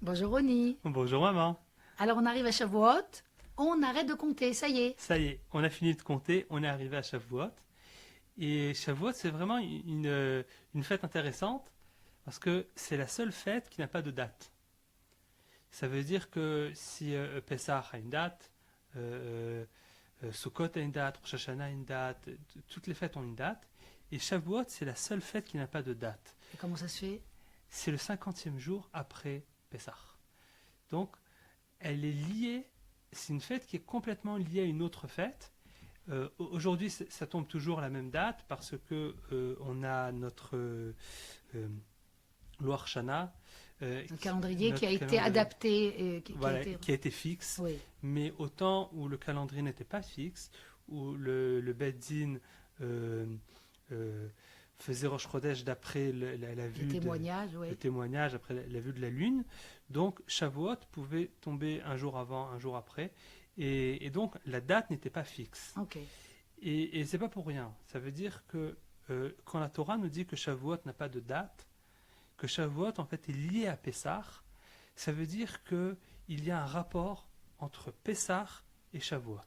Bonjour Ronnie. Bonjour maman. Alors on arrive à Shavuot, on arrête de compter, ça y est. Ça y est, on a fini de compter, on est arrivé à Shavuot. Et Shavuot, c'est vraiment une fête intéressante parce que c'est la seule fête qui n'a pas de date. Ça veut dire que si Pessah a une date, Sukkot a une date, Rosh Hashanah a une date, toutes les fêtes ont une date. Et Shavuot, c'est la seule fête qui n'a pas de date. Et comment ça se fait? C'est le 50e jour après Pessah. Donc, elle est liée, c'est une fête qui est complètement liée à une autre fête. Aujourd'hui, ça tombe toujours à la même date parce que on a notre Loar Shana, Un calendrier qui a notre été calendrier, adapté, voilà, qui a été fixe. Oui, Mais au temps où le calendrier n'était pas fixe, où le Beth Din euh, euh, faisait Rosh Chodesh d'après la les vue témoignages, le oui. témoignage, après la vue de la lune, donc Shavuot pouvait tomber un jour avant, un jour après, et donc la date n'était pas fixe. Ok. Et c'est pas pour rien. Ça veut dire que quand la Torah nous dit que Shavuot n'a pas de date, que Shavuot en fait est lié à Pessah, ça veut dire que il y a un rapport entre Pessah et Shavuot.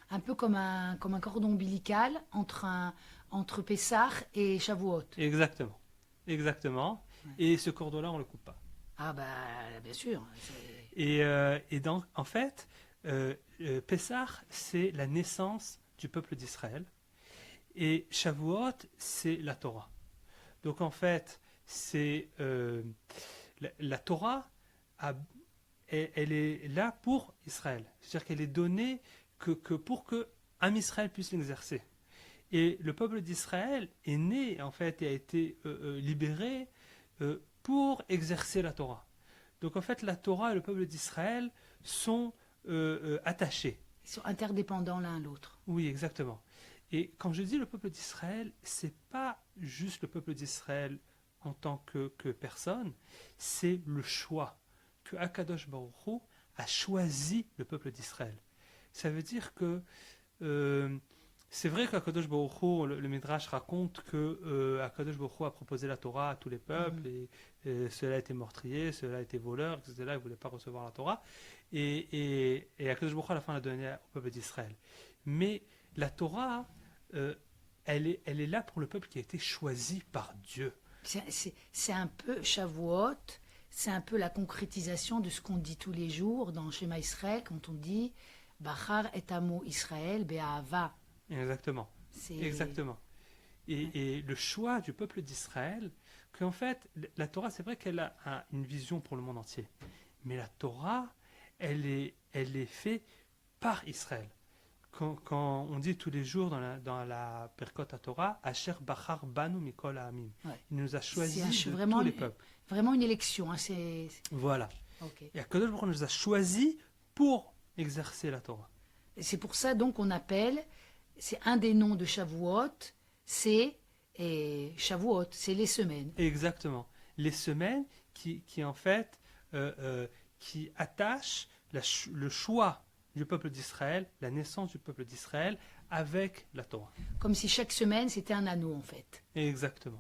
Un peu comme un cordon ombilical entre Pessah et Shavuot. Exactement. Exactement. Ouais. Et ce cordon-là, on le coupe pas. Ah bah bien sûr. Et donc, en fait, Pessah, c'est la naissance du peuple d'Israël. Et Shavuot, c'est la Torah. Donc, en fait, c'est la Torah, a- elle est là pour Israël. C'est-à-dire qu'elle est donnée que pour que un Israël puisse l'exercer. Et le peuple d'Israël est né, en fait, et a été libéré pour exercer la Torah. Donc en fait, la Torah et le peuple d'Israël sont attachés. Ils sont interdépendants l'un à l'autre. Oui, exactement. Et quand je dis le peuple d'Israël, c'est pas juste le peuple d'Israël en tant que personne, c'est le choix que Akadosh Baruch Hu a choisi le peuple d'Israël. Ça veut dire que c'est vrai qu'Akadosh Baruch Hu, le Midrash raconte que Akadosh Baruch Hu a proposé la Torah à tous les peuples Mhm. et ceux-là étaient meurtriers, ceux-là étaient voleurs, etc. Ils ne voulaient pas recevoir la Torah. Et Akadosh Baruch Hu à la fin l'a donnée au peuple d'Israël. Mais la Torah, euh, elle est là pour le peuple qui a été choisi par Dieu. C'est un peu Shavuot, c'est un peu la concrétisation de ce qu'on dit tous les jours dans Shema Israël quand on dit Bachar et amo Israël be'ahava. Exactement. C'est Exactement. ouais. Et le choix du peuple d'Israël, qu'en fait, la Torah, c'est vrai qu'elle a une vision pour le monde entier. Mais la Torah, elle est faite par Israël. Quand on dit tous les jours dans la Perkot à Torah, Asher Bachar Banu Mikol Ha'amim. Ouais. Il nous a C'est choisis de tous vraiment, les peuples. vraiment une élection, hein, Voilà. ok. Et Akadosh Baruch Hu nous a choisis pour exercer la Torah. C'est pour ça donc qu'on appelle, c'est un des noms de Shavuot, c'est Shavuot, c'est les semaines. Exactement. Les semaines qui en fait, qui attachent le choix du peuple d'Israël, la naissance du peuple d'Israël avec la Torah. Comme si chaque semaine c'était un anneau en fait. Exactement.